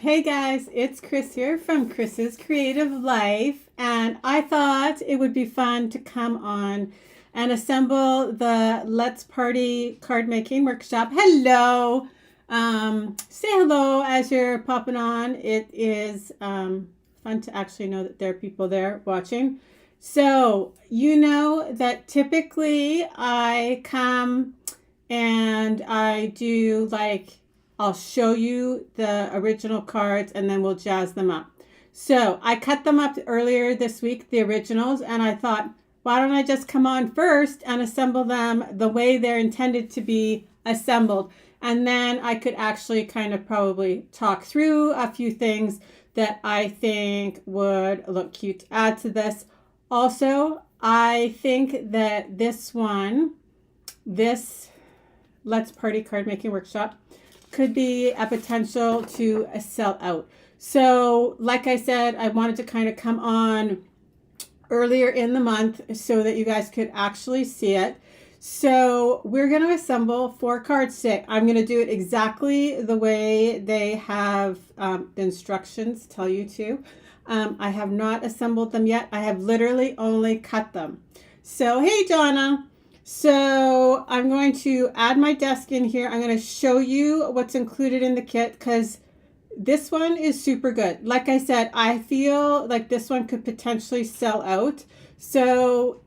Hey guys, it's Chris here from Chris's Creative Life, and I thought it would be fun to come on and assemble the Let's Party card making workshop. Hello! Say hello as you're popping on. It is fun to actually know that there are people there watching. So, you know that typically I come and I do I'll show you the original cards and then we'll jazz them up. So I cut them up earlier this week, the originals, and I thought, why don't I just come on first and assemble them the way they're intended to be assembled? And then I could actually kind of probably talk through a few things that I think would look cute to add to this. Also, I think that this Let's Party card making workshop could be a potential to sell out. So like I said, I wanted to kind of come on earlier in the month so that you guys could actually see it. So we're going to assemble 4 cards today. I'm going to do it exactly the way they have the instructions tell you to. I have not assembled them yet. I have literally only cut them. So hey Donna. So I'm going to add my desk in here. I'm going to show you what's included in the kit because this one is super good. Like I said, I feel like this one could potentially sell out. So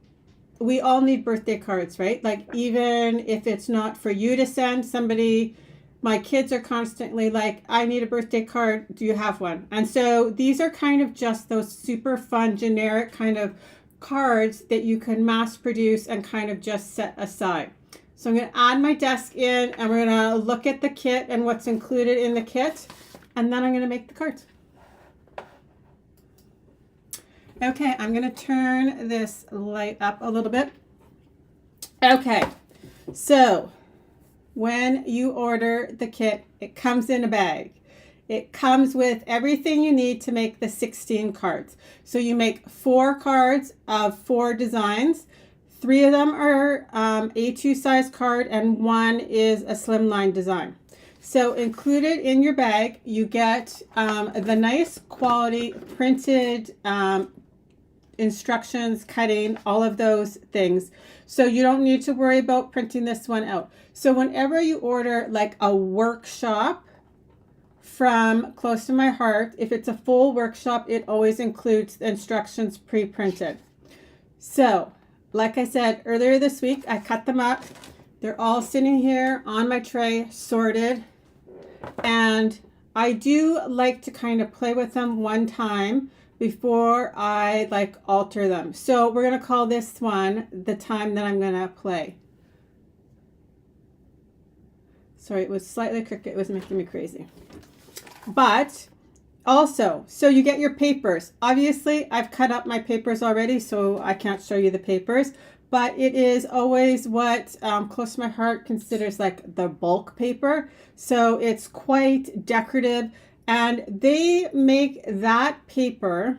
we all need birthday cards, right? Like even if it's not for you to send somebody, my kids are constantly like, I need a birthday card. Do you have one? And so these are kind of just those super fun, generic kind of cards that you can mass produce and kind of just set aside. So I'm going to add my desk in and we're going to look at the kit and what's included in the kit, and then I'm going to make the cards. Okay, I'm going to turn this light up a little bit. Okay, so when you order the kit, it comes in a bag. It comes with everything you need to make the 16 cards. So you make 4 cards of 4 designs. 3 of them are A2 size card and 1 is a slimline design. So included in your bag, you get the nice quality printed instructions, cutting, all of those things. So you don't need to worry about printing this one out. So whenever you order like a workshop from Close to My Heart, if it's a full workshop, it always includes the instructions pre-printed. So like I said earlier this week, I cut them up. They're all sitting here on my tray, sorted. And I do like to kind of play with them one time before I alter them. So we're going to call this one the time that I'm going to play. Sorry, it was slightly crooked. It was making me crazy. But also, so you get your papers. Obviously, I've cut up my papers already, so I can't show you the papers. But it is always what Close to My Heart considers like the bulk paper. So it's quite decorative. And they make that paper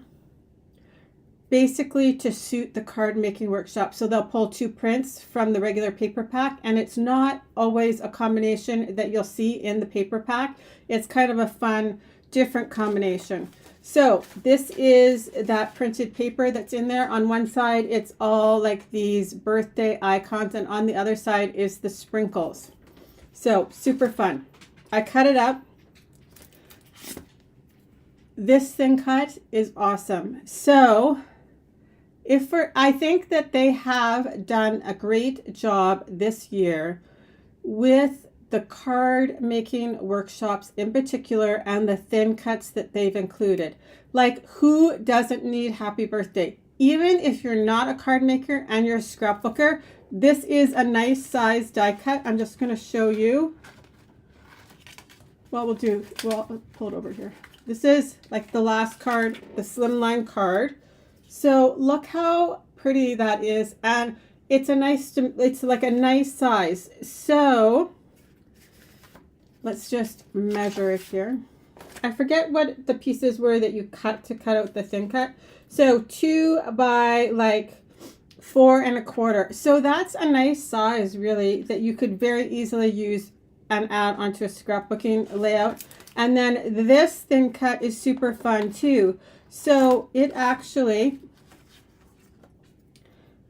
basically to suit the card making workshop. So they'll pull 2 prints from the regular paper pack, and it's not always a combination that you'll see in the paper pack. It's kind of a fun, different combination. So this is that printed paper that's in there. On one side, it's all like these birthday icons, and on the other side is the sprinkles. So super fun. I cut it up. This thing cut is awesome. So I think that they have done a great job this year with the card making workshops in particular and the thin cuts that they've included. Like, who doesn't need happy birthday? Even if you're not a card maker and you're a scrapbooker, this is a nice size die cut. I'm just going to show you. Well, I'll pull it over here. This is like the last card, the slimline card. So look how pretty that is, and it's like a nice size. So let's just measure it here. I forget what the pieces were that you cut to cut out the thin cut. So 2 by 4 1/4. So that's a nice size really that you could very easily use and add onto a scrapbooking layout. And then this thin cut is super fun too. So it actually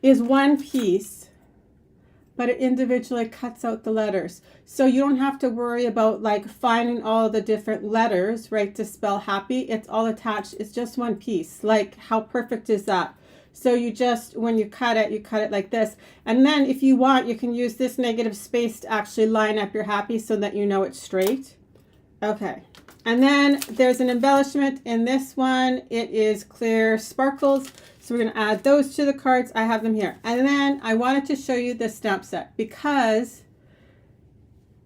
is one piece, but it individually cuts out the letters. So you don't have to worry about like finding all the different letters, right, to spell happy. It's all attached. It's just one piece. Like, how perfect is that? So you just, when you cut it like this. And then if you want, you can use this negative space to actually line up your happy so that you know it's straight. Okay. And then there's an embellishment in this one. It is clear sparkles. So we're going to add those to the cards. I have them here. And then I wanted to show you this stamp set because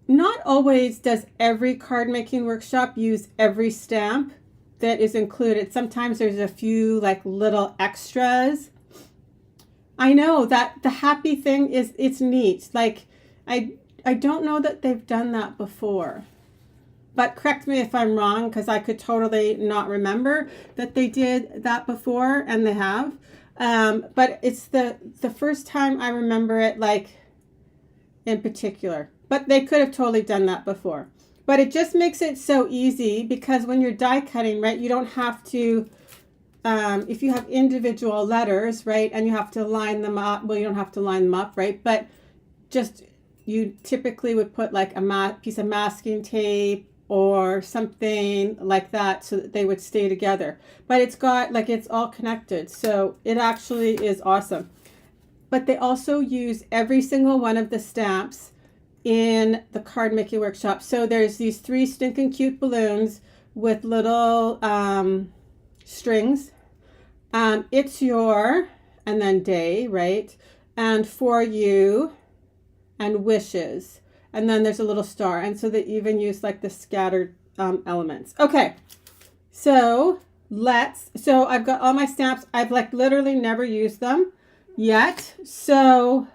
not always does every card making workshop use every stamp that is included. Sometimes there's a few like little extras. I know that the happy thing is, it's neat. Like I don't know that they've done that before. But correct me if I'm wrong, because I could totally not remember that they did that before, and they have. But it's the first time I remember it, like, in particular. But they could have totally done that before. But it just makes it so easy, because when you're die cutting, right, you don't have to, if you have individual letters, right, and you have to line them up, well, you don't have to line them up, right, but just, you typically would put like a piece of masking tape or something like that so that they would stay together. But it's got, like, it's all connected. So it actually is awesome. But they also use every single one of the stamps in the card making workshop. So there's these 3 stinking cute balloons with little strings. It's your, and then day, right? And for you, and wishes. And then there's a little star. And so they even use like the scattered elements. Okay, so I've got all my stamps. I've like literally never used them yet. So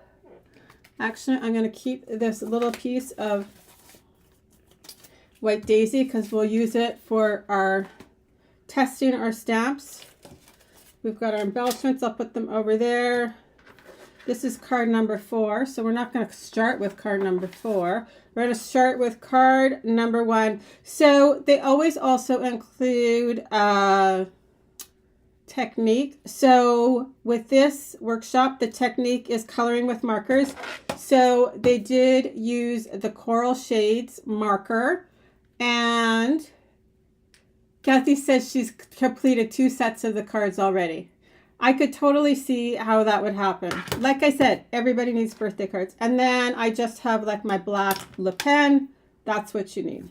actually I'm going to keep this little piece of white daisy because we'll use it for our testing our stamps. We've got our embellishments. I'll put them over there. This is card number 4, so we're not going to start with card number 4. We're going to start with card number 1. So they always also include technique. So with this workshop, the technique is coloring with markers. So they did use the Coral Shades marker, and Kathy says she's completed 2 sets of the cards already. I could totally see how that would happen. Like I said, everybody needs birthday cards. And then I just have like my black Le Pen. That's what you need.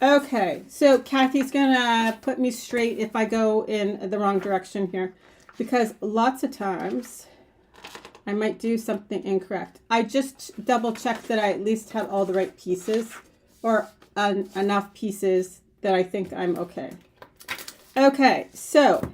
Okay, so Kathy's gonna put me straight if I go in the wrong direction here, because lots of times I might do something incorrect. I just double checked that I at least have all the right pieces, or enough pieces that I think I'm okay. Okay, so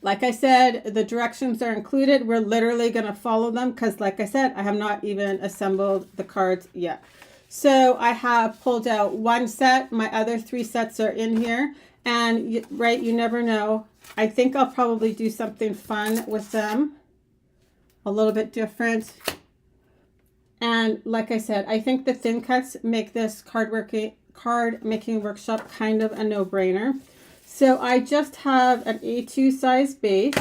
like I said, the directions are included. We're literally going to follow them because, like I said, I have not even assembled the cards yet. So I have pulled out 1 set. My other 3 sets are in here. And, right, you never know. I think I'll probably do something fun with them. A little bit different. And like I said, I think the thin cuts make this card making workshop kind of a no-brainer. So I just have an A2 size base.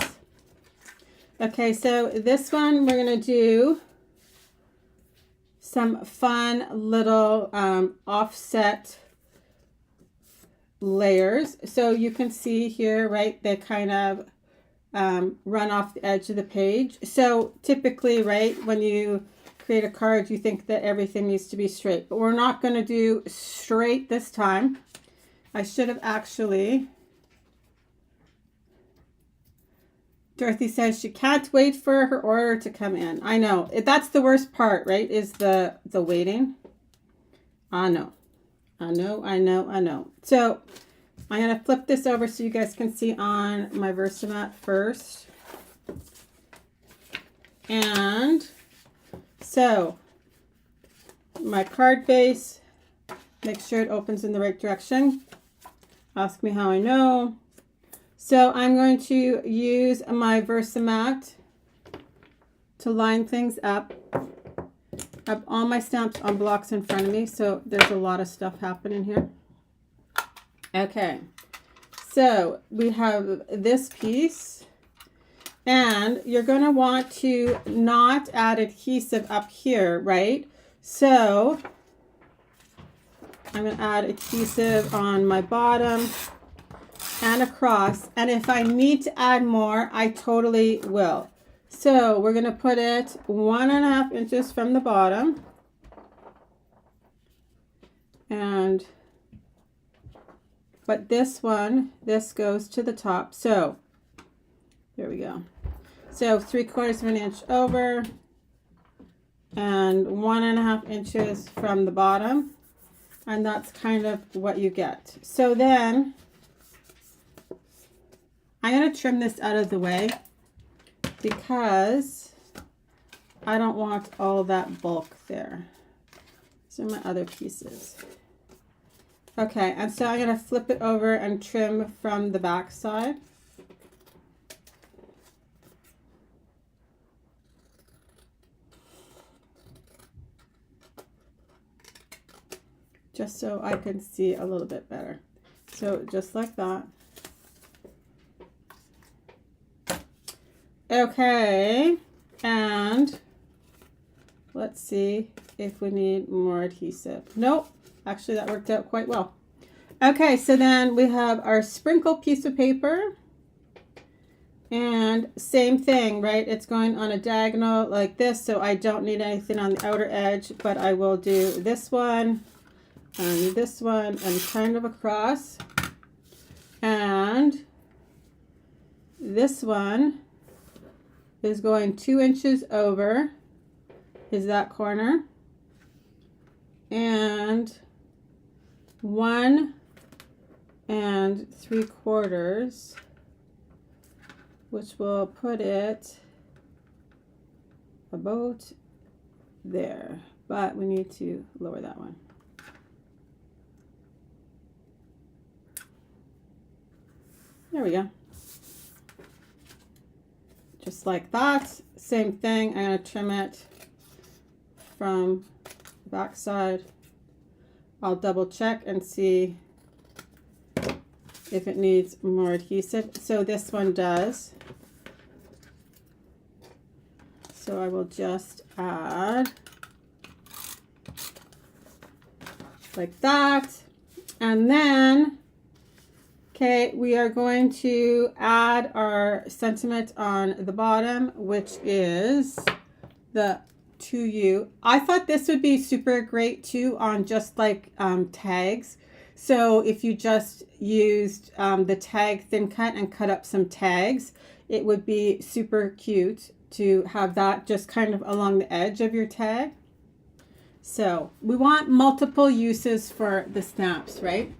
Okay, so this one we're going to do some fun little offset layers. So you can see here, right, they kind of run off the edge of the page. So typically, right, when you create a card, you think that everything needs to be straight. But we're not going to do straight this time. I should have actually... Dorothy says she can't wait for her order to come in. I know. That's the worst part, right? Is the waiting. I know. I know. So I'm going to flip this over so you guys can see on my Versamat first. And so my card base, make sure it opens in the right direction. Ask me how I know. So I'm going to use my Versamat to line things up. I have all my stamps on blocks in front of me, so there's a lot of stuff happening here. Okay, so we have this piece, and you're going to want to not add adhesive up here, right? So I'm going to add adhesive on my bottom and across, and if I need to add more, I totally will. So we're going to put it 1.5 inches from the bottom, but this goes to the top. So there we go. So 3/4 of an inch over and 1.5 inches from the bottom, and that's kind of what you get. So then I'm going to trim this out of the way because I don't want all that bulk there. These are my other pieces. Okay, and so I'm going to flip it over and trim from the back side. Just so I can see a little bit better. So just like that. Okay, and let's see if we need more adhesive. Nope. Actually, that worked out quite well. Okay, so then we have our sprinkle piece of paper. And same thing, right? It's going on a diagonal like this, so I don't need anything on the outer edge, but I will do this one and kind of across. And this one is going 2 inches over, is that corner. And 1 3/4, which will put it about there, but we need to lower that one. There we go. Just like that. Same thing, I'm going to trim it from the back side. I'll double check and see if it needs more adhesive. So this one does. So I will just add like that. And then, okay, we are going to add our sentiment on the bottom, which is the to you. I thought this would be super great too on just like tags. So if you just used the tag thin cut and cut up some tags, it would be super cute to have that just kind of along the edge of your tag. So we want multiple uses for the snaps, right?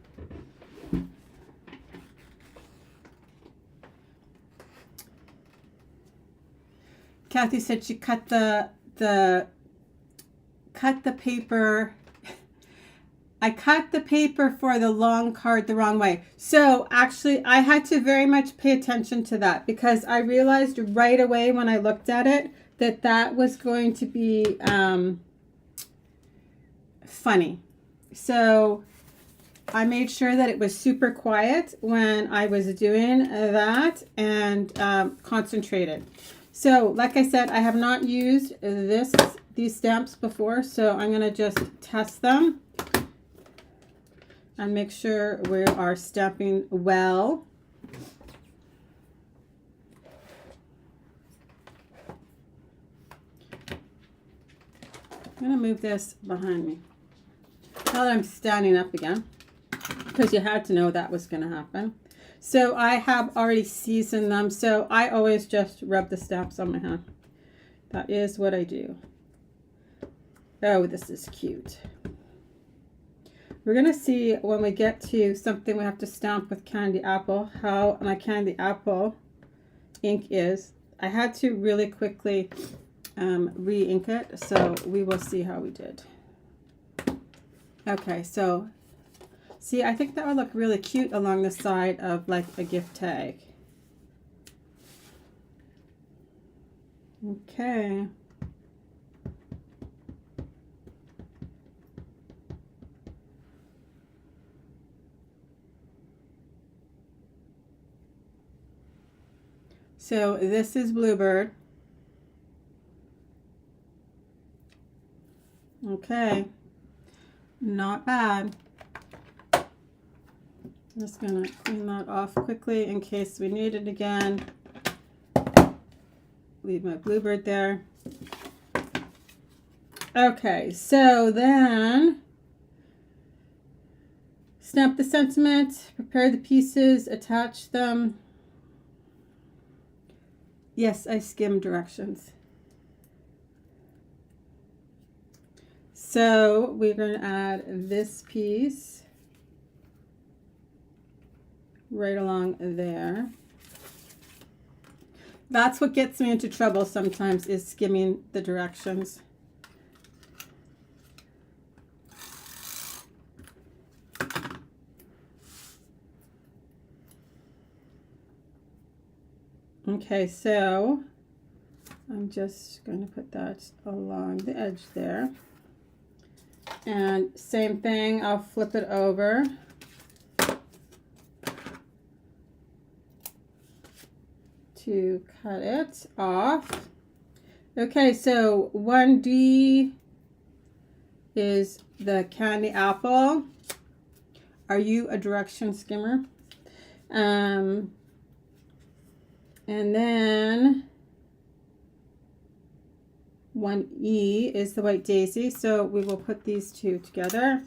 Kathy said she cut the paper. I cut the paper for the long card the wrong way. So actually I had to very much pay attention to that because I realized right away when I looked at it that that was going to be funny. So I made sure that it was super quiet when I was doing that and concentrated. So like I said, I have not used these stamps before, so I'm going to just test them and make sure we are stamping well. I'm going to move this behind me. Now that I'm standing up again, because you had to know that was going to happen. So I have already seasoned them, so I always just rub the stamps on my hand. That is what I do. Oh, this is cute. We're going to see when we get to something we have to stamp with candy apple, how my candy apple ink is. I had to really quickly re-ink it, so we will see how we did. Okay, so see, I think that would look really cute along the side of like a gift tag. Okay. So this is Bluebird. Okay, not bad. I'm just gonna clean that off quickly in case we need it again. Leave my Bluebird there. Okay, so then snap the sentiment, prepare the pieces, attach them. Yes, I skim directions. So we're going to add this piece right along there. That's what gets me into trouble sometimes, is skimming the directions. Okay, so I'm just going to put that along the edge there. And same thing, I'll flip it over. To cut it off. Okay, so 1D is the candy apple. Are you a direction skimmer? And then 1E is the white daisy. So we will put these two together.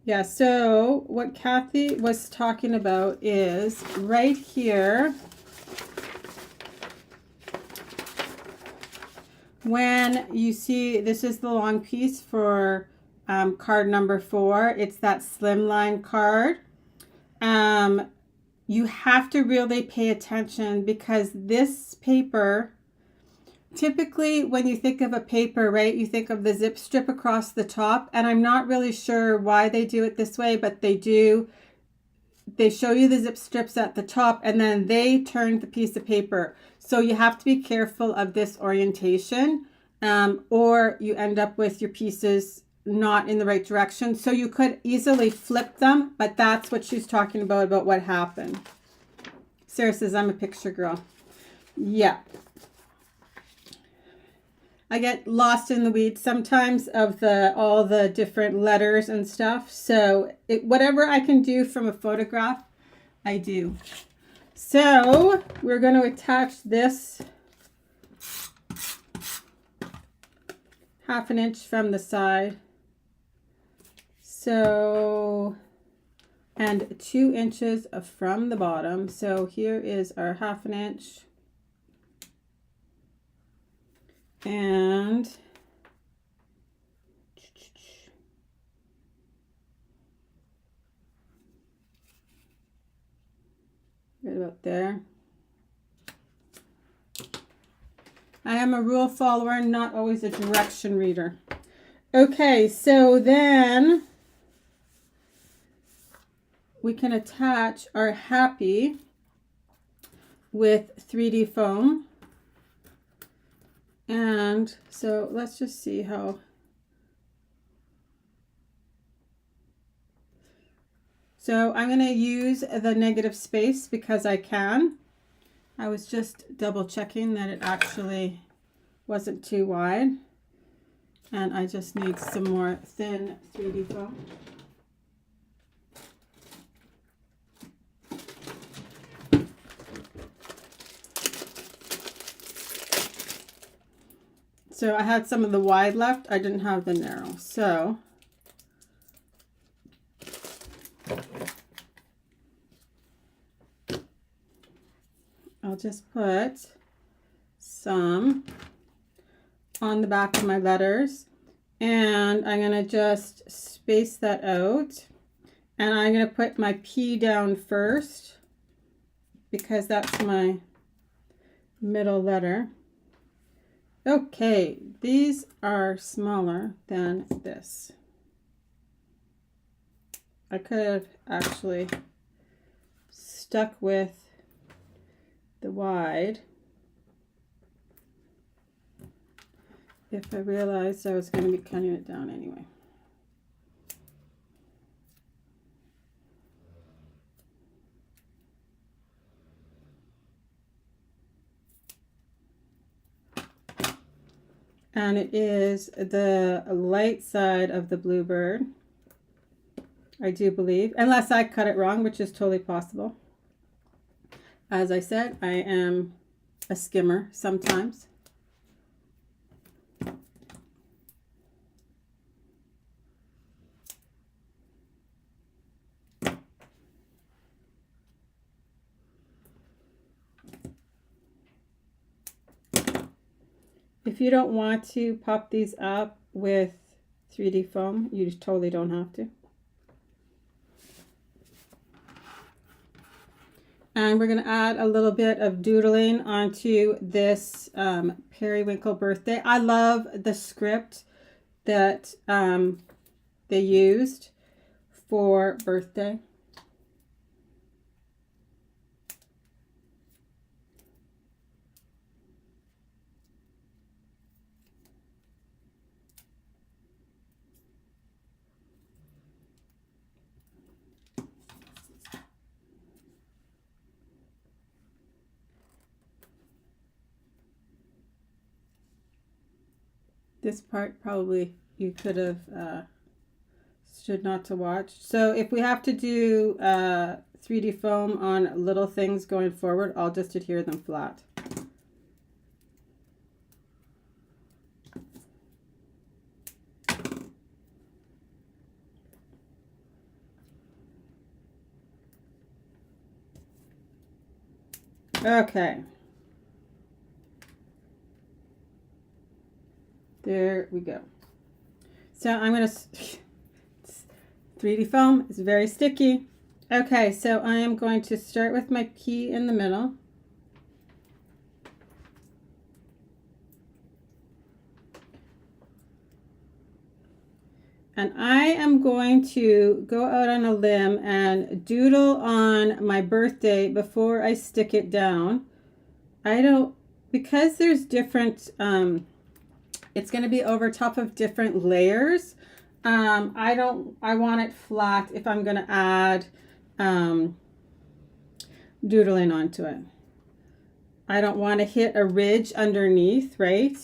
Yeah, so what Kathy was talking about is right here, when you see, this is the long piece for card number 4. It's that slimline card. You have to really pay attention because this paper, typically when you think of a paper, right, you think of the zip strip across the top, and I'm not really sure why they do it this way, but they do. They show you the zip strips at the top and then they turn the piece of paper. So you have to be careful of this orientation, or you end up with your pieces not in the right direction. So you could easily flip them, but that's what she's talking about what happened. Sarah says, I'm a picture girl. Yeah. I get lost in the weeds sometimes of all the different letters and stuff. So whatever I can do from a photograph, I do. So we're going to attach this 1/2 inch from the side. So, and 2 inches from the bottom. So here is our 1/2 inch. And right about there. I am a rule follower, not always a direction reader. Okay, so then we can attach our happy with 3D foam. And so let's just see how. So I'm going to use the negative space because I can. I was just double checking that it actually wasn't too wide. And I just need some more thin 3D foam. So I had some of the wide left. I didn't have the narrow. So I'll just put some on the back of my letters. And I'm going to just space that out. And I'm going to put my P down first because that's my middle letter. Okay, these are smaller than this. I could have actually stuck with the wide if I realized I was going to be cutting it down anyway. And it is the light side of the bluebird, I do believe, unless I cut it wrong, which is totally possible. As I said, I am a skimmer sometimes. If you don't want to pop these up with 3D foam, you just totally don't have to. And we're going to add a little bit of doodling onto this periwinkle birthday. I love the script that they used for birthday. This part probably you could have stood not to watch. So if we have to do 3D foam on little things going forward, I'll just adhere them flat. Okay. There we go. So I'm going to 3D foam is very sticky. Okay, so I am going to start with my key in the middle. And I am going to go out on a limb and doodle on my birthday before I stick it down. Because there's different, it's going to be over top of different layers. I want it flat if I'm going to add doodling onto it. I don't want to hit a ridge underneath, right?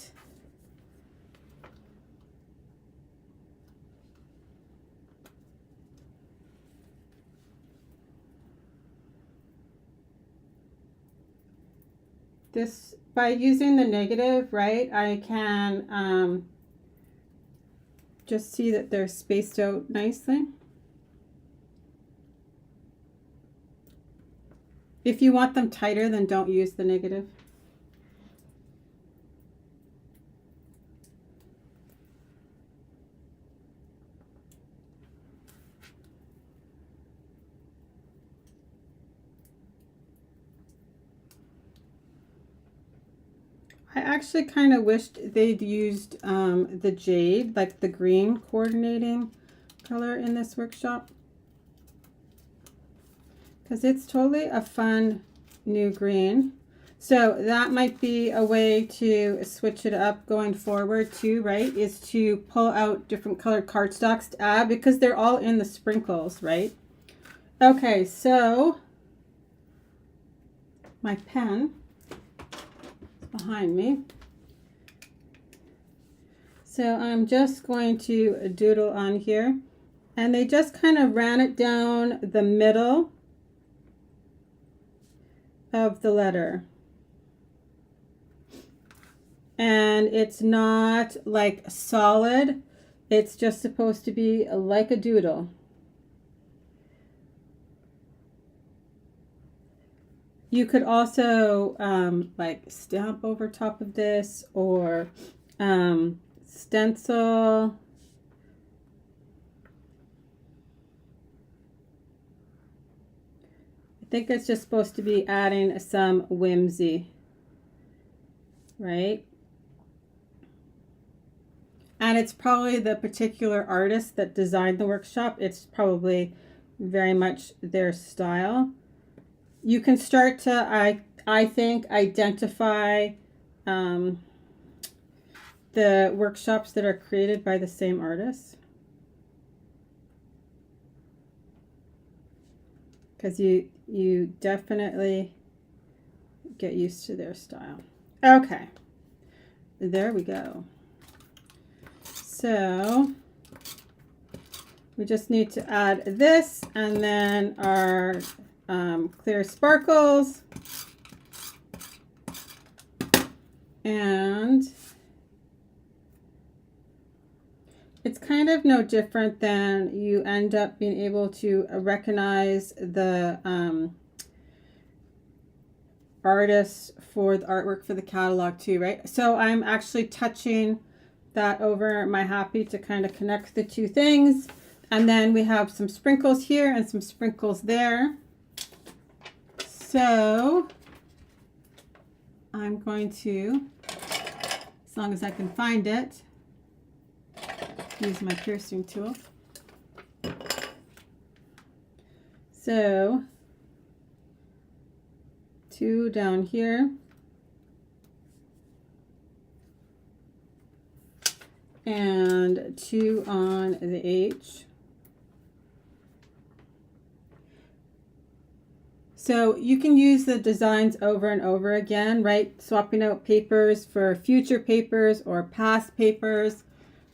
This, by using the negative, right, I can just see that they're spaced out nicely. If you want them tighter, then don't use the negative. I actually kind of wished they'd used the jade, like the green coordinating color in this workshop, because it's totally a fun new green. So that might be a way to switch it up going forward too, right? Is to pull out different colored cardstocks to add, because they're all in the sprinkles, right? Okay, so my pen behind me. So I'm just going to doodle on here, and they just kind of ran it down the middle of the letter. And it's not like solid, it's just supposed to be like a doodle. You could also like stamp over top of this, or stencil. I think it's just supposed to be adding some whimsy, right? And it's probably the particular artist that designed the workshop. It's probably very much their style. You can start to, I think, identify the workshops that are created by the same artist, because you definitely get used to their style. Okay, there we go. So we just need to add this and then our clear sparkles. And it's kind of no different than you end up being able to recognize the artist for the artwork for the catalog too, right? So I'm actually touching that over my happy to kind of connect the two things. And then we have some sprinkles here and some sprinkles there. So I'm going to, as long as I can find it, use my piercing tool. So 2 down here. And 2 on the H. So you can use the designs over and over again, right? Swapping out papers for future papers or past papers.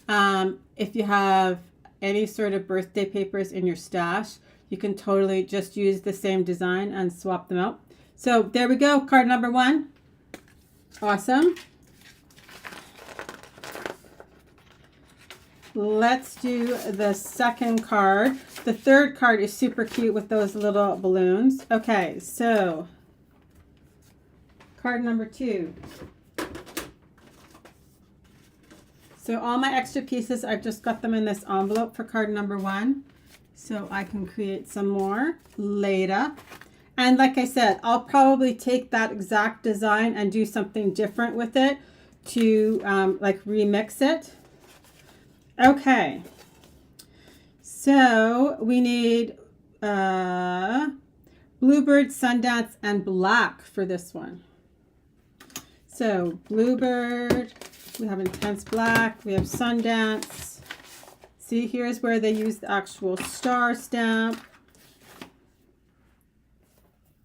If you have any sort of birthday papers in your stash, you can totally just use the same design and swap them out. So there we go, card number 1. Awesome. Let's do the second card. The third card is super cute with those little balloons. Okay, so card number 2. So all my extra pieces, I've just got them in this envelope for card number 1. So I can create some more later. And like I said, I'll probably take that exact design and do something different with it to like remix it. Okay, so we need Bluebird, Sundance, and Black for this one. So Bluebird, we have Intense Black, we have Sundance. See, here's where they use the actual star stamp.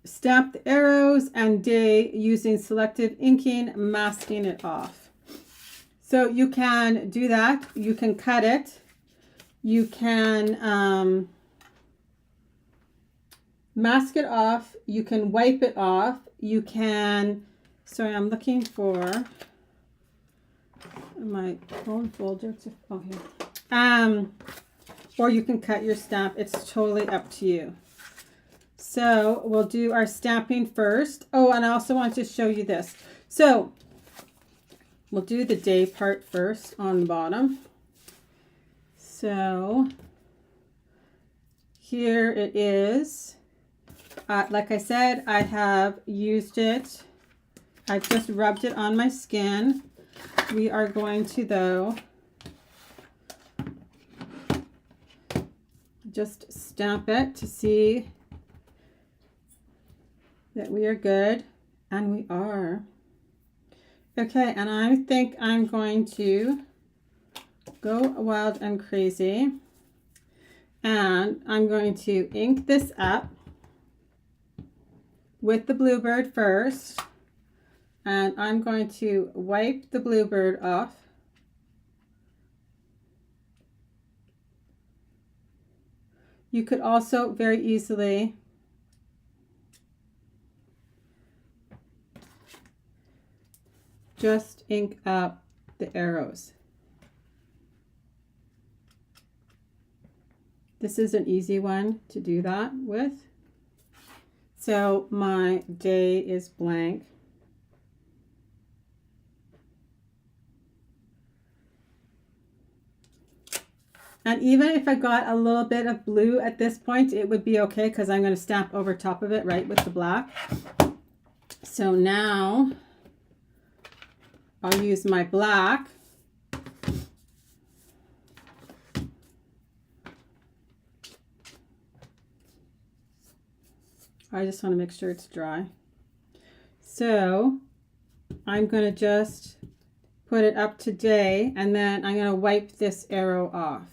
Stamp the arrows, and Day using selective inking, masking it off. So you can do that. You can cut it. You can mask it off. You can wipe it off. You can, sorry, I'm looking for my phone folder to, oh, here. Or you can cut your stamp. It's totally up to you. So we'll do our stamping first. Oh, and I also want to show you this. So we'll do the Day part first on the bottom. So here it is. Like I said, I have used it. I've just rubbed it on my skin. We are going to, though, just stamp it to see that we are good, and we are. Okay, and I think I'm going to go wild and crazy, and I'm going to ink this up with the Bluebird first, and I'm going to wipe the Bluebird off. You could also very easily just ink up the arrows. This is an easy one to do that with. So my Day is blank. And even if I got a little bit of blue at this point, it would be okay because I'm going to stamp over top of it, right, with the black. So now I'll use my black. I just want to make sure it's dry. So I'm going to just put it up to Day, and then I'm going to wipe this arrow off.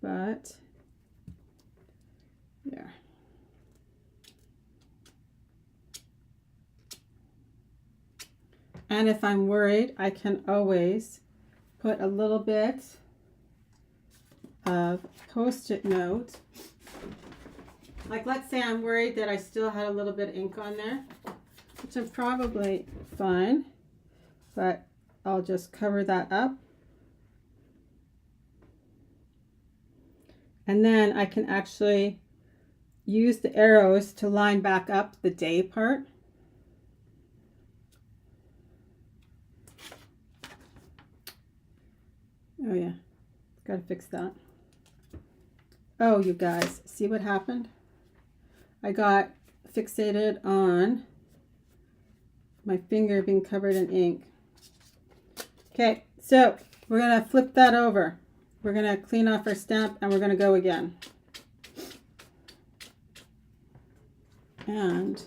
But there. And if I'm worried, I can always put a little bit of Post-it note. Like, let's say I'm worried that I still had a little bit of ink on there, which I'm probably fine, but I'll just cover that up. And then I can actually use the arrows to line back up the day part. Oh yeah, gotta fix that. Oh, you guys, see what happened? I got fixated on my finger being covered in ink. Okay, so we're gonna flip that over. We're gonna clean off our stamp and we're gonna go again. And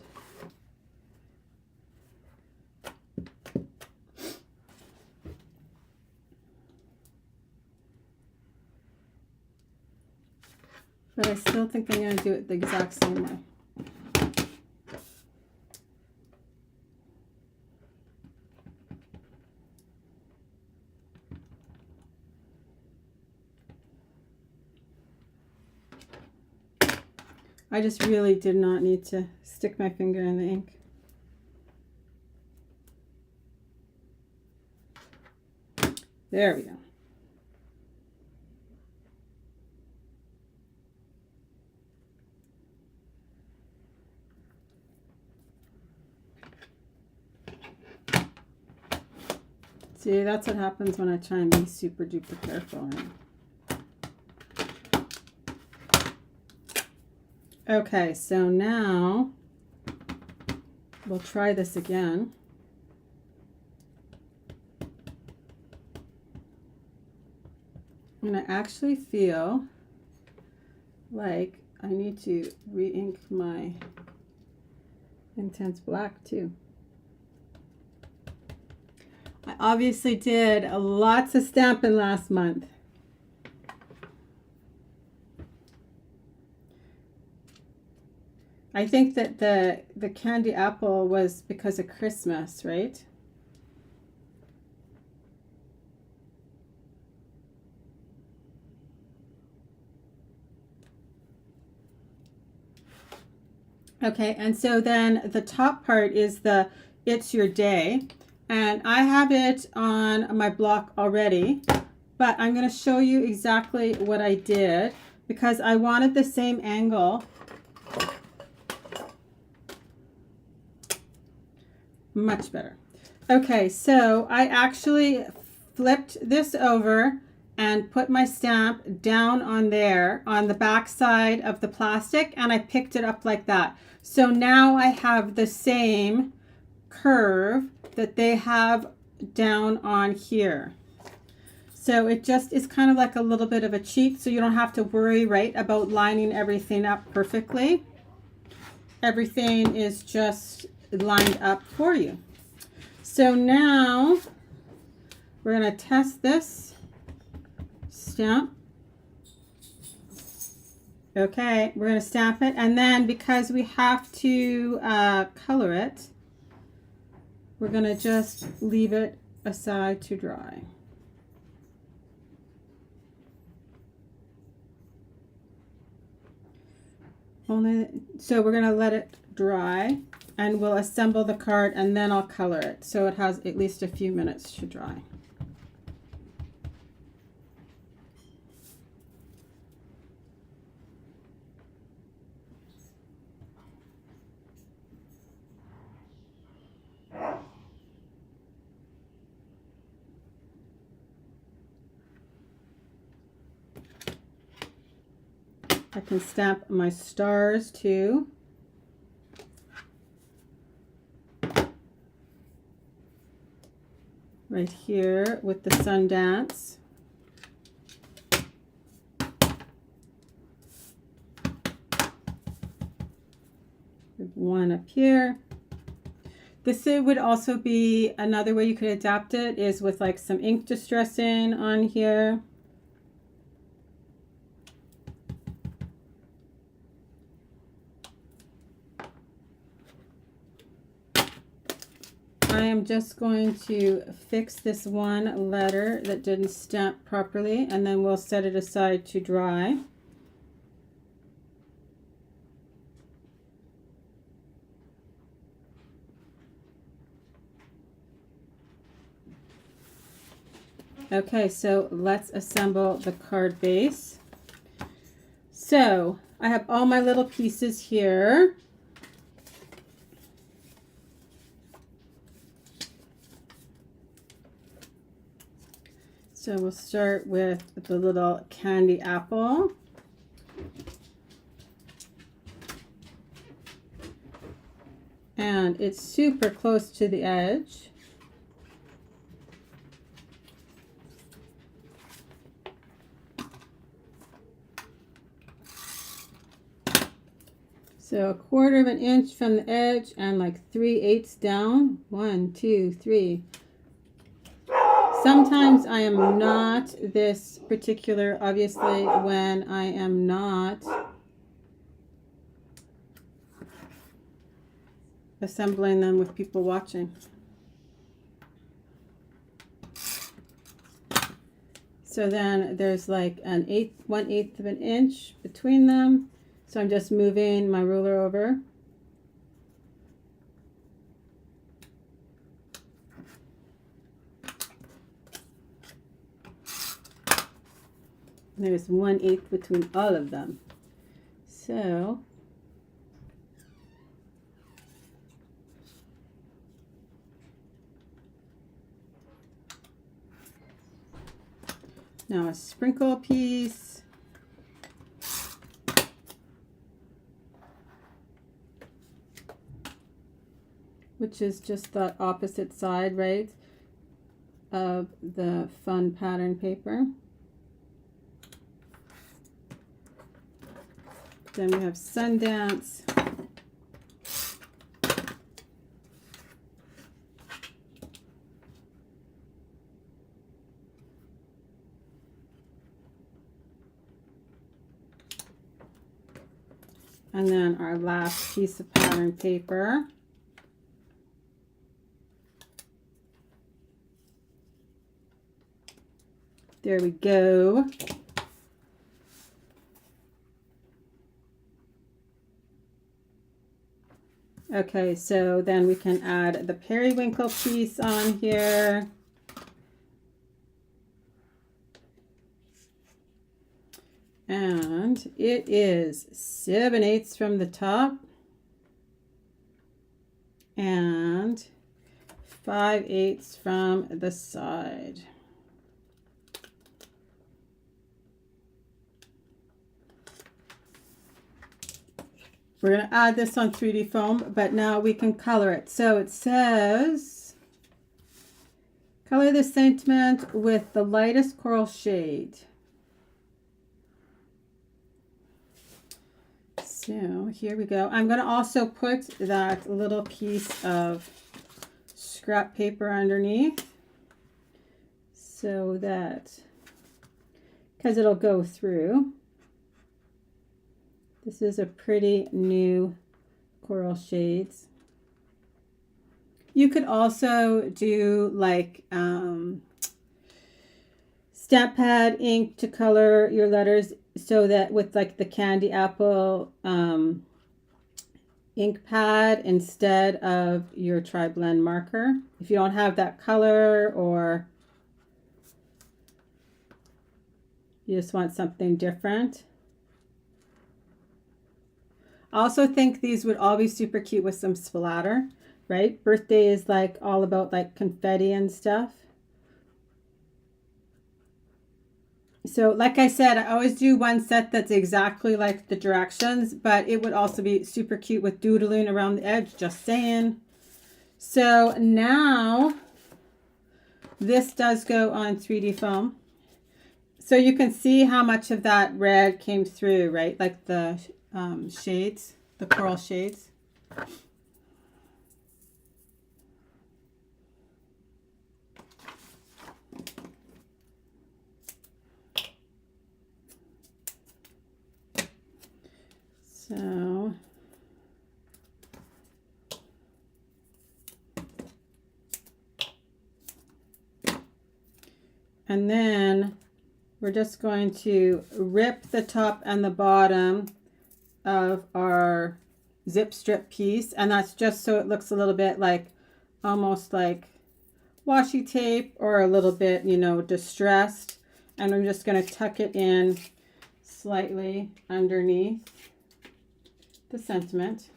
but I still think I'm gonna do it the exact same way. I just really did not need to stick my finger in the ink. There we go. See, that's what happens when I try and be super duper careful. Right? Okay, so now we'll try this again. And I actually feel like I need to re-ink my Intense Black too. I obviously did lots of stamping last month. I think that the candy apple was because of Christmas, right? Okay, and so then the top part is the It's Your Day. And I have it on my block already, but I'm going to show you exactly what I did because I wanted the same angle. Much better. Okay, so I actually flipped this over and put my stamp down on there on the back side of the plastic, and I picked it up like that. So now I have the same curve that they have down on here. So it just is kind of like a little bit of a cheat, so you don't have to worry, right, about lining everything up perfectly. Everything is just lined up for you. So now we're going to test this stamp. Okay, we're going to stamp it, and then because we have to color it, we're going to just leave it aside to dry. So we're going to let it dry, and we'll assemble the card, and then I'll color it so it has at least a few minutes to dry. I can stamp my stars too. Right here with the Sundance. One up here. This would also be another way you could adapt it is with like some ink distressing on here. I am just going to fix this one letter that didn't stamp properly, and then we'll set it aside to dry. Okay, so let's assemble the card base. So I have all my little pieces here. So we'll start with the little candy apple. And it's super close to the edge. So 1/4 of an inch from the edge and like 3/8 down. 1, 2, 3. Sometimes I am not this particular, obviously, when I am not assembling them with people watching. So then there's like 1/8 of an inch between them. So I'm just moving my ruler over. There's 1/8 between all of them. So now a sprinkle piece. Which is just the opposite side, right, of the fun pattern paper. Then we have Sundance. And then our last piece of pattern paper. There we go. Okay, so then we can add the periwinkle piece on here. And it is 7/8 from the top and 5/8 from the side. We're going to add this on 3D foam, but now we can color it. So it says, color the sentiment with the lightest coral shade. So here we go. I'm going to also put that little piece of scrap paper underneath so that, because it'll go through. This is a pretty new coral shades. You could also do like stamp pad ink to color your letters, so that with like the candy apple ink pad instead of your tri-blend marker. If you don't have that color, or you just want something different. I also think these would all be super cute with some splatter, right? Birthday is like all about like confetti and stuff. So like I said, I always do one set that's exactly like the directions, but it would also be super cute with doodling around the edge, just saying. So now this does go on 3D foam. So you can see how much of that red came through, right? Like the shades, the coral shades. So And then we're just going to rip the top and the bottom of our zip strip piece. And that's just so it looks a little bit like, almost like washi tape, or a little bit, you know, distressed. And I'm just going to tuck it in slightly underneath the sentiment.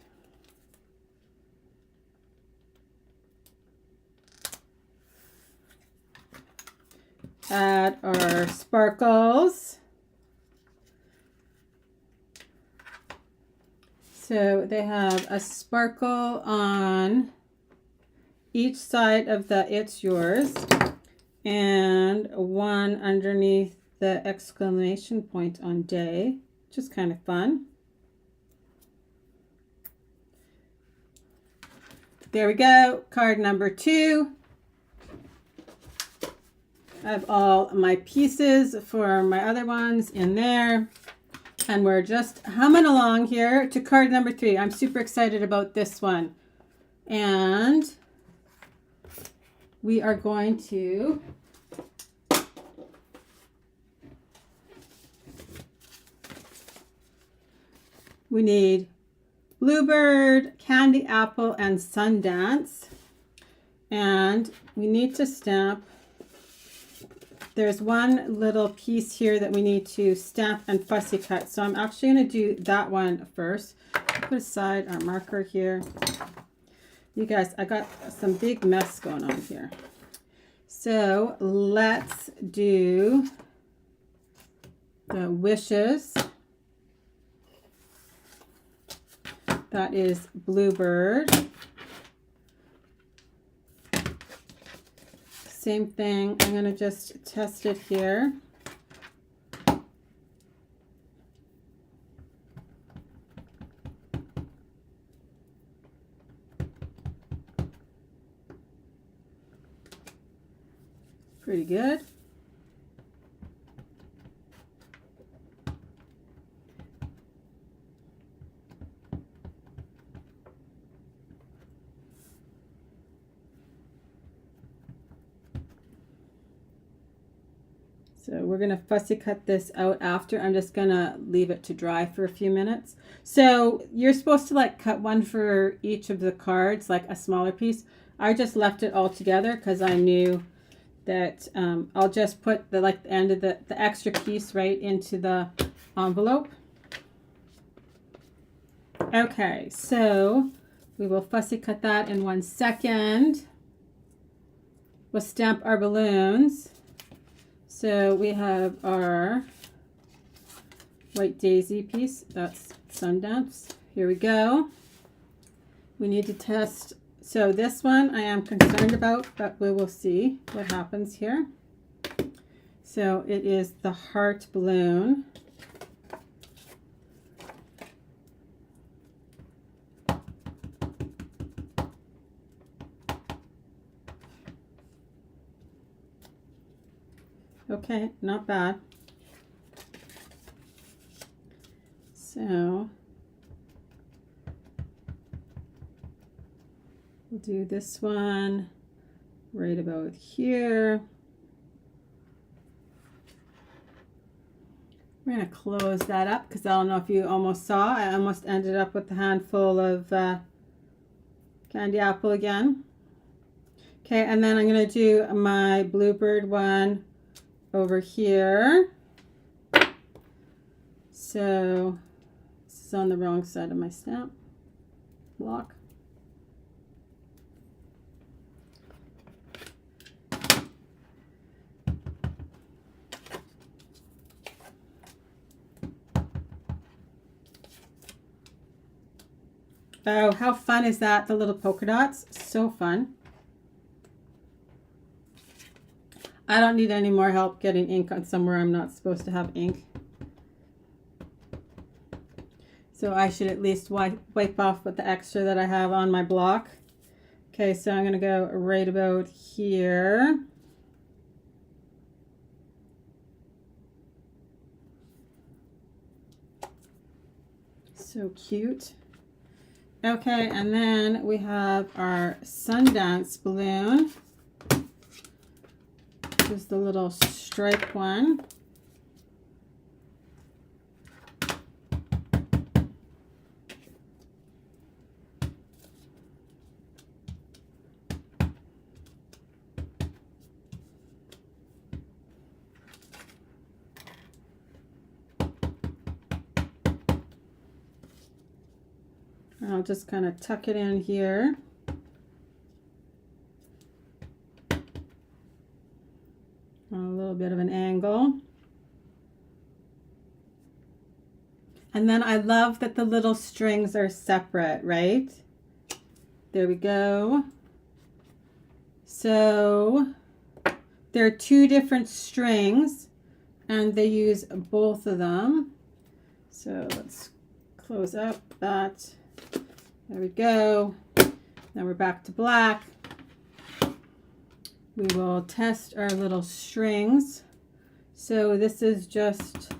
Add our sparkles. So they have a sparkle on each side of the It's Yours, and one underneath the exclamation point on Day, which is kind of fun. There we go, card number 2. I have all my pieces for my other ones in there. And we're just humming along here to card number 3. I'm super excited about this one. And we are going to we need Bluebird, Candy Apple, and Sundance. And we need to stamp. There's one little piece here that we need to stamp and fussy cut. So I'm actually going to do that one first. Put aside our marker here. You guys, I got some big mess going on here. So let's do the wishes. That is Bluebird. Same thing, I'm going to just test it here. Pretty good. So we're going to fussy cut this out after. I'm just going to leave it to dry for a few minutes. So you're supposed to like cut one for each of the cards, like a smaller piece. I just left it all together because I knew that I'll just put the end of the extra piece right into the envelope. Okay, so we will fussy cut that in 1 second. We'll stamp our balloons. So we have our White Daisy piece, that's Sundance. Here we go. We need to test. So this one I am concerned about, but we will see what happens here. So it is the heart balloon. Okay, not bad. So we'll do this one right about here. We're going to close that up because I don't know if you almost saw, I almost ended up with a handful of candy apple again. Okay, and then I'm going to do my Bluebird one over here. So this is on the wrong side of my stamp block. Oh, how fun is that? The little polka dots, so fun. I don't need any more help getting ink on somewhere I'm not supposed to have ink. So I should at least wipe off with the extra that I have on my block. Okay, so I'm going to go right about here. So cute. Okay, and then we have our Sundance balloon. This is the little stripe one. I'll just kind of tuck it in here. On a little bit of an angle. And then I love that the little strings are separate, right? There we go. So there are two different strings and they use both of them. So let's close up that. There we go. Now we're back to black. We will test our little strings. So this is just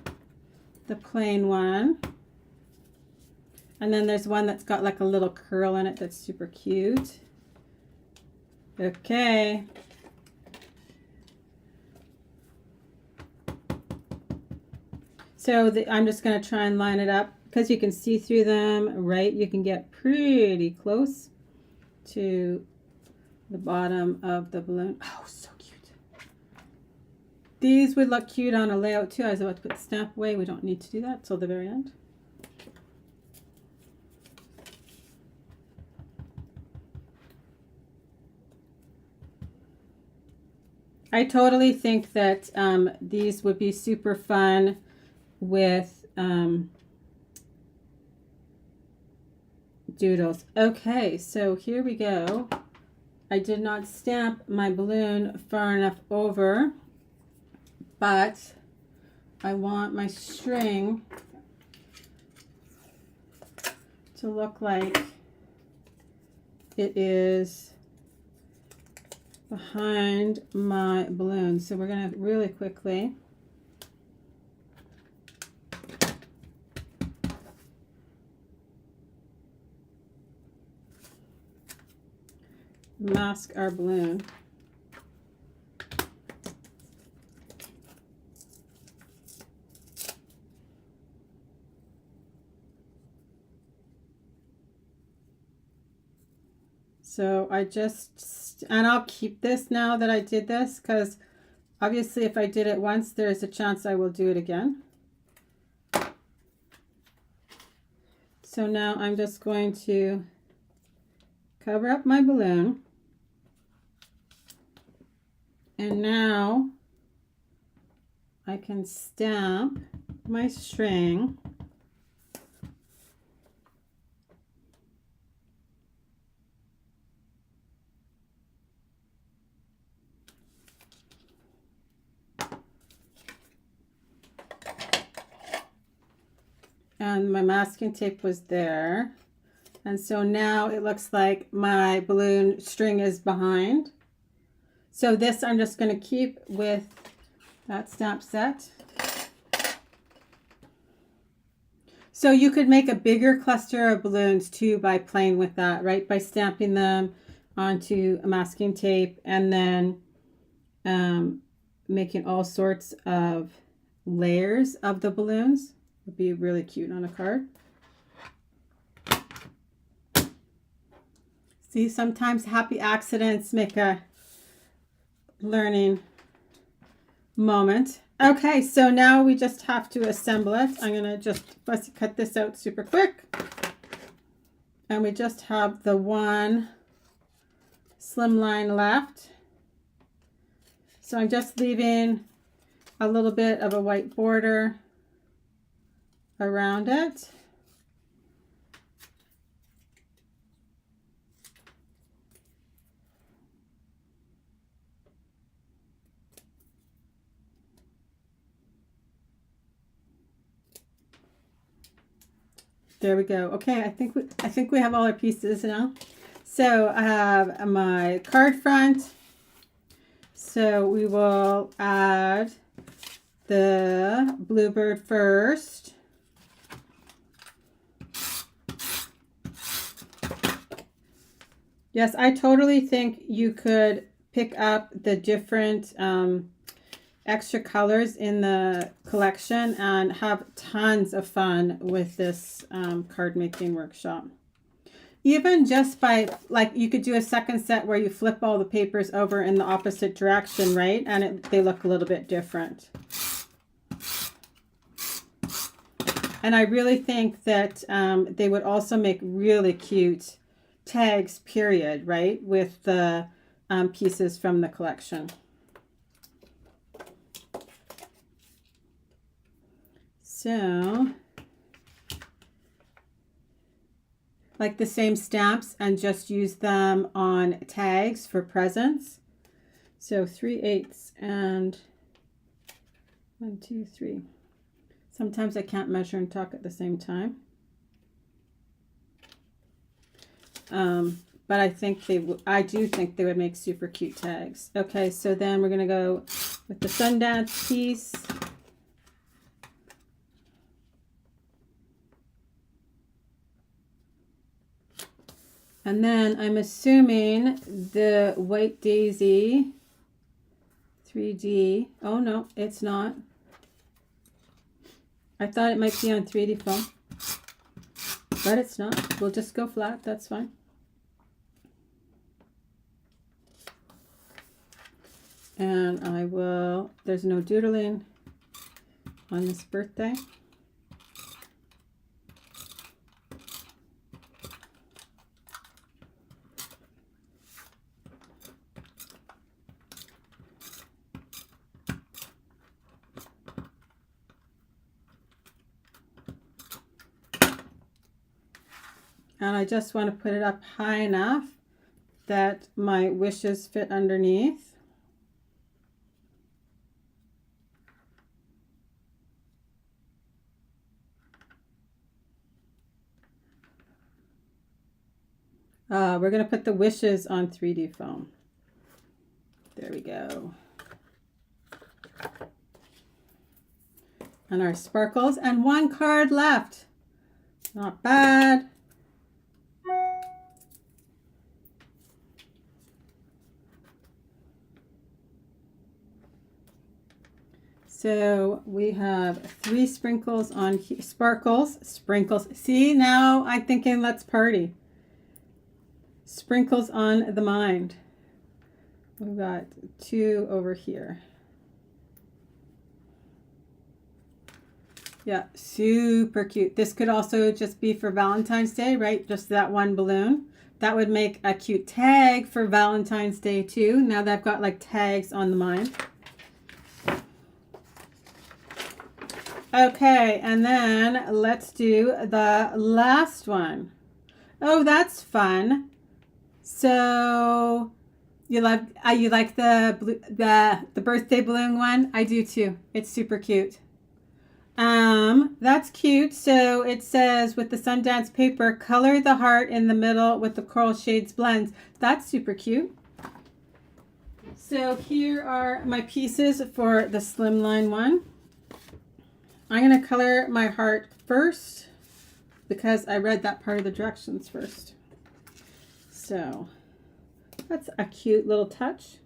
the plain one. And then there's one that's got like a little curl in it that's super cute. Okay. So I'm just going to try and line it up. Because you can see through them, right? You can get pretty close to the bottom of the balloon. Oh, so cute. These would look cute on a layout too. I was about to put snap away. We don't need to do that till the very end. I totally think that these would be super fun with doodles. Okay, so here we go. I did not stamp my balloon far enough over, but I want my string to look like it is behind my balloon. So we're going to really quickly mask our balloon. So I just, and I'll keep this now that I did this, because obviously if I did it once, there's a chance I will do it again. So now I'm just going to cover up my balloon. And now I can stamp my string. And my masking tape was there. And so now it looks like my balloon string is behind. So this I'm just going to keep with that stamp set. So you could make a bigger cluster of balloons too by playing with that, right? By stamping them onto a masking tape and then making all sorts of layers of the balloons. Would be really cute on a card. See, sometimes happy accidents make a learning moment. Okay, so now we just have to assemble it. I'm going to just cut this out super quick. And we just have the one slim line left. So I'm just leaving a little bit of a white border around it. There we go. Okay, I think we have all our pieces now. So I have my card front. So we will add the bluebird first. Yes, I totally think you could pick up the different extra colors in the collection and have tons of fun with this card making workshop. Even just by, like, you could do a second set where you flip all the papers over in the opposite direction, right? And they look a little bit different. And I really think that they would also make really cute tags, period, right? With the pieces from the collection. So, like the same stamps and just use them on tags for presents. So 3/8 and 1, 2, 3. Sometimes I can't measure and talk at the same time. But I think I do think they would make super cute tags. Okay, so then we're gonna go with the Sundance piece. And then I'm assuming the White Daisy 3D. Oh no, it's not. I thought it might be on 3D foam, but it's not. We'll just go flat, that's fine. And I will, there's no doodling on this birthday. And I just want to put it up high enough that my wishes fit underneath. We're going to put the wishes on 3D foam. There we go. And our sparkles, and one card left. Not bad. So we have 3 sprinkles on here. Sparkles, sprinkles. See, now I'm thinking let's party. Sprinkles on the mind. We've got 2 over here. Yeah, super cute. This could also just be for Valentine's Day, right? Just that one balloon. That would make a cute tag for Valentine's Day too. Now that I've got like tags on the mind. Okay, and then let's do the last one. Oh, that's fun. So you like the birthday balloon one? I do too. It's super cute. That's cute. So it says with the Sundance paper, color the heart in the middle with the coral shades blends. That's super cute. So here are my pieces for the slimline one. I'm going to color my heart first because I read that part of the directions first. So that's a cute little touch.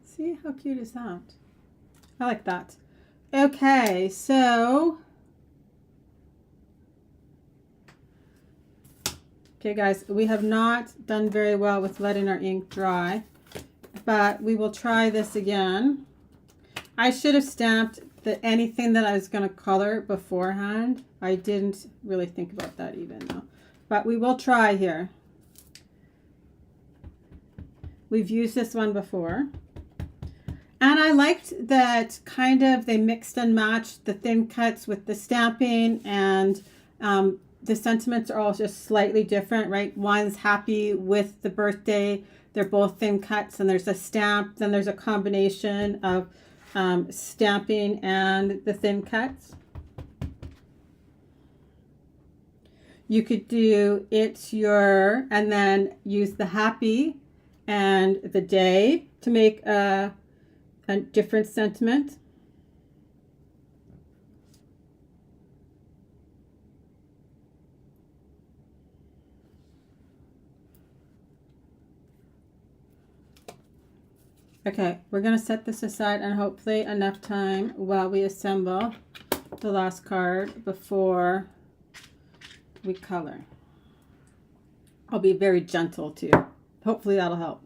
See how cute is that? I like that. Okay, so okay guys, we have not done very well with letting our ink dry, but we will try this again. I should have stamped anything that I was going to color beforehand. I didn't really think about that even though, but we will try here. We've used this one before. And I liked that kind of they mixed and matched the thin cuts with the stamping, and the sentiments are all just slightly different, right? One's happy with the birthday. They're both thin cuts, and there's a stamp. Then there's a combination of stamping and the thin cuts. You could do it's your, and then use the happy and the day to make a different sentiment. Okay, we're going to set this aside and hopefully enough time while we assemble the last card before we color. I'll be very gentle too. Hopefully that'll help.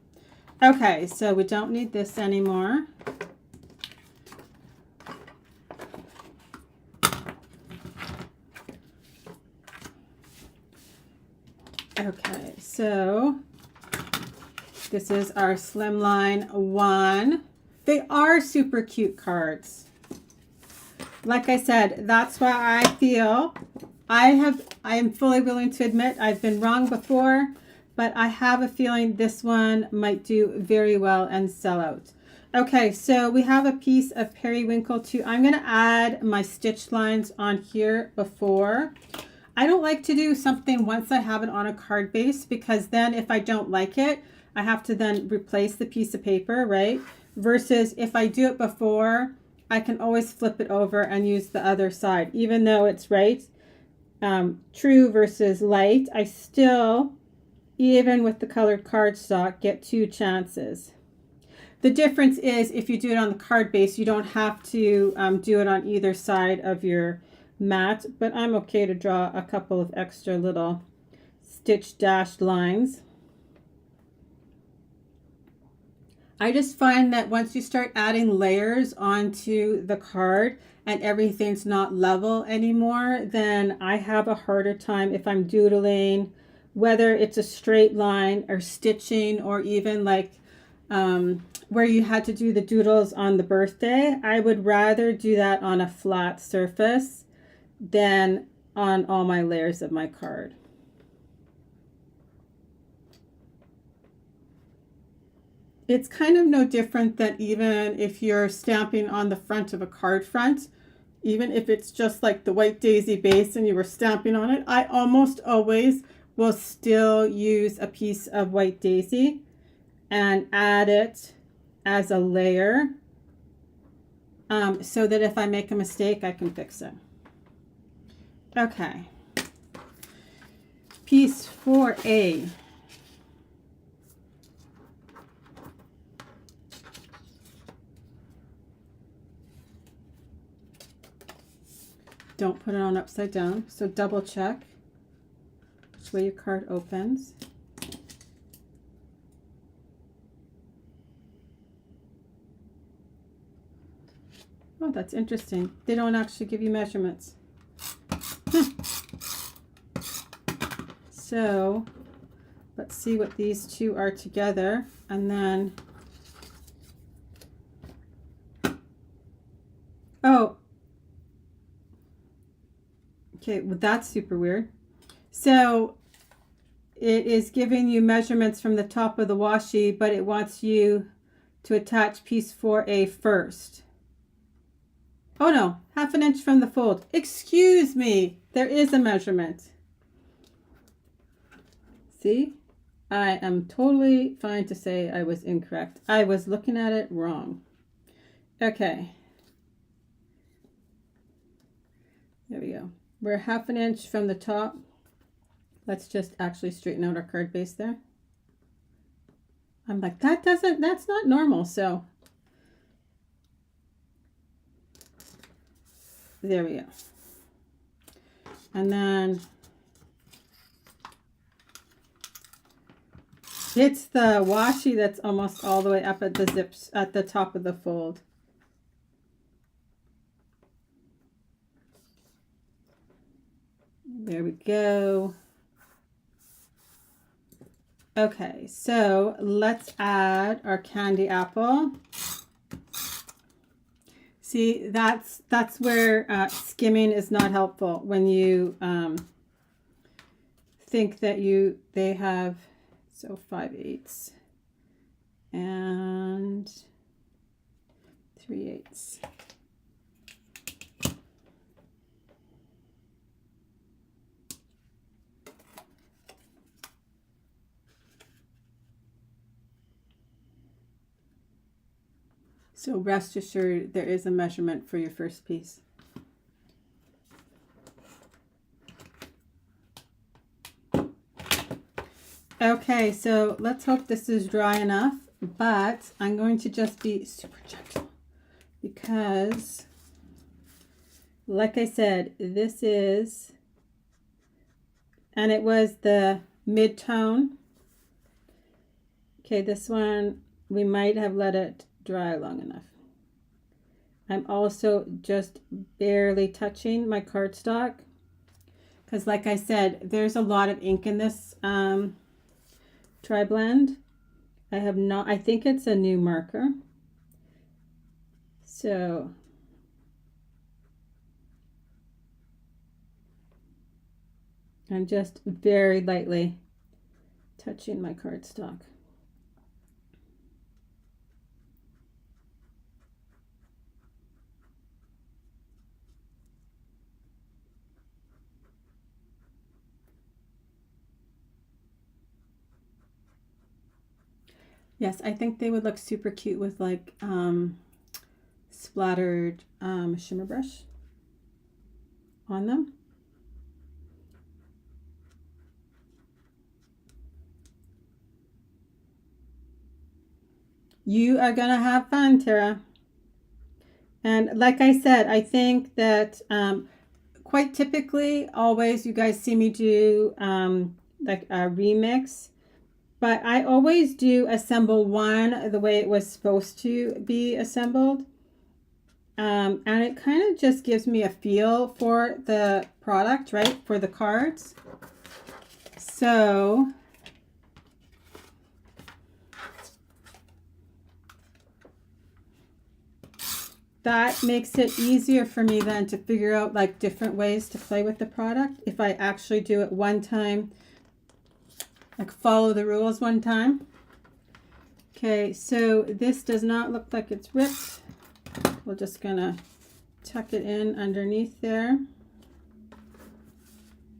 Okay, so we don't need this anymore. Okay, so this is our Slimline 1. They are super cute cards. Like I said, that's why I feel I am fully willing to admit I've been wrong before, but I have a feeling this one might do very well and sell out. Okay, so we have a piece of periwinkle too. I'm going to add my stitch lines on here before. I don't like to do something once I have it on a card base, because then if I don't like it, I have to then replace the piece of paper, right? Versus if I do it before, I can always flip it over and use the other side. Even though it's right, true versus light, I still, even with the colored cardstock, get 2 chances. The difference is if you do it on the card base, you don't have to do it on either side of your mat, but I'm okay to draw a couple of extra little stitch dashed lines. I just find that once you start adding layers onto the card and everything's not level anymore, then I have a harder time if I'm doodling, whether it's a straight line or stitching, or even like where you had to do the doodles on the birthday. I would rather do that on a flat surface than on all my layers of my card. It's kind of no different than even if you're stamping on the front of a card front, even if it's just like the white daisy base and you were stamping on it. I almost always will still use a piece of white daisy and add it as a layer, so that if I make a mistake, I can fix it. Okay, piece 4A. Don't put it on upside down, so double check which way your card opens. Oh, that's interesting. They don't actually give you measurements. So let's see what these two are together, and then, oh, okay, well, that's super weird. So it is giving you measurements from the top of the washi, but it wants you to attach piece 4A first. Oh no, 1/2 inch from the fold. Excuse me, there is a measurement. See, I am totally fine to say I was incorrect. I was looking at it wrong. Okay. There we go. We're 1/2 inch from the top. Let's just actually straighten out our card base there. I'm like, that's not normal. So there we go. And then it's the washi that's almost all the way up at the zips at the top of the fold. There we go. Okay, so let's add our candy apple. See, that's where skimming is not helpful when you think that they have, so 5/8 and 3/8. So rest assured there is a measurement for your first piece. Okay, so let's hope this is dry enough but I'm going to just be super gentle because, like I said, this is, and it was the mid-tone. Okay, this one, we might have let it dry long enough. I'm also just barely touching my cardstock because, like I said, there's a lot of ink in this tri-blend. I have not, I think it's a new marker. So I'm just very lightly touching my cardstock. Yes, I think they would look super cute with like splattered shimmer brush on them. You are gonna have fun, Tara. And like I said, I think that quite typically, always you guys see me do like a remix, but I always do assemble one the way it was supposed to be assembled. And it kind of just gives me a feel for the product, right? For the cards. So that makes it easier for me then to figure out like different ways to play with the product. If I actually do it one time, like follow the rules one time. Okay, so this does not look like it's ripped. We're just gonna tuck it in underneath there.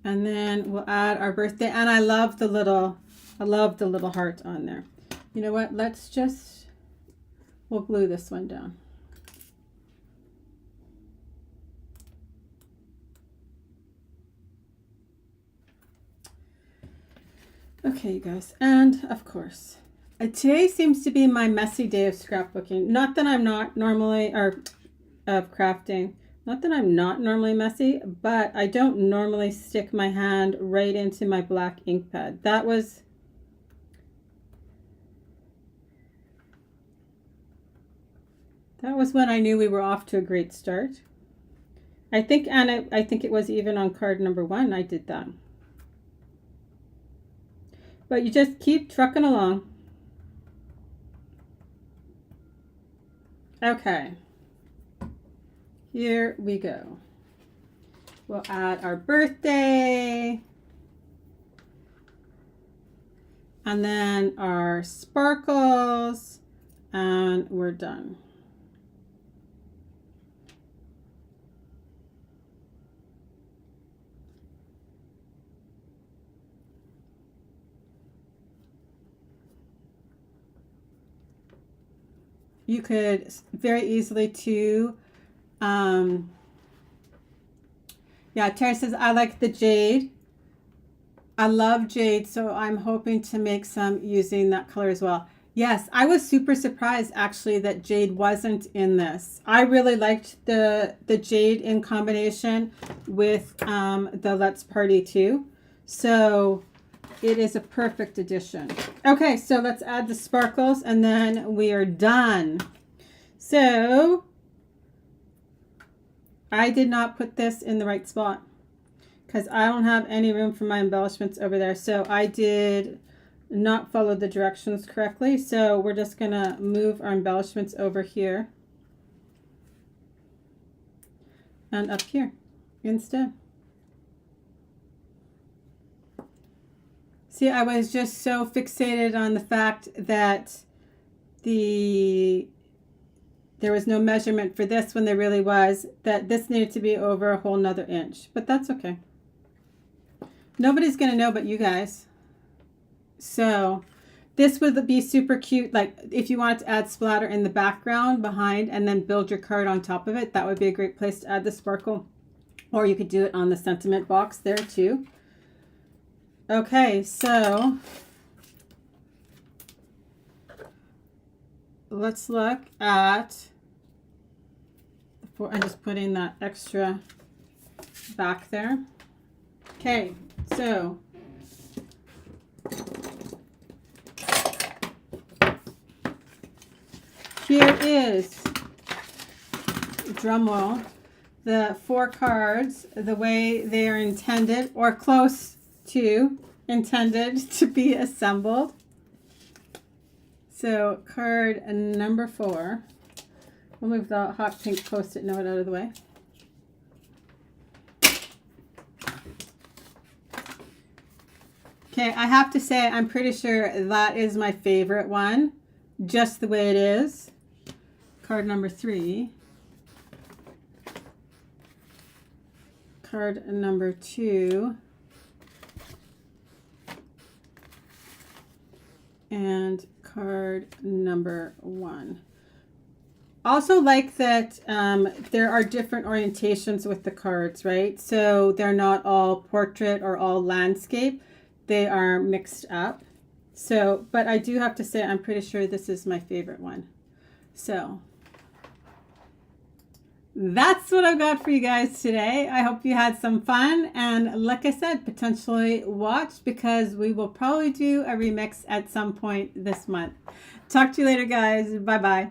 And then we'll add our birthday. And I love the little heart on there. You know what? We'll glue this one down. Okay, you guys. And of course, today seems to be my messy day of scrapbooking. Not that I'm not normally, or of crafting. Not that I'm not normally messy, but I don't normally stick my hand right into my black ink pad. That was when I knew we were off to a great start. I think, and I think it was even on card number 1 I did that. But you just keep trucking along. Okay. Here we go. We'll add our birthday. And then our sparkles. And we're done. You could very easily too. Yeah, Tara says, I like the jade. I love jade, so I'm hoping to make some using that color as well. Yes, I was super surprised actually that jade wasn't in this. I really liked the jade in combination with the Let's Party too. So it is a perfect addition. Okay, so let's add the sparkles and then we are done. So I did not put this in the right spot because I don't have any room for my embellishments over there. So I did not follow the directions correctly. So we're just gonna move our embellishments over here and up here instead. See, I was just so fixated on the fact that there was no measurement for this when there really was, that this needed to be over a whole nother inch, but that's okay. Nobody's gonna know but you guys. So this would be super cute, like if you wanted to add splatter in the background behind and then build your card on top of it, that would be a great place to add the sparkle. Or you could do it on the sentiment box there too. Okay, so let's look at, I'm just putting that extra back there. Okay, so here is, drum roll, the 4 cards the way they are intended, or close to intended to be assembled. So card number 4. We'll move the hot pink Post-it note out of the way. Okay, I have to say I'm pretty sure that is my favorite one, just the way it is. Card number 3. Card number 2. And card number 1. Also like that there are different orientations with the cards, right? So they're not all portrait or all landscape. They are mixed up. So, but I do have to say I'm pretty sure this is my favorite one. So that's what I've got for you guys today. I hope you had some fun, and like I said, potentially watch, because we will probably do a remix at some point this month. Talk to you later, guys. Bye bye.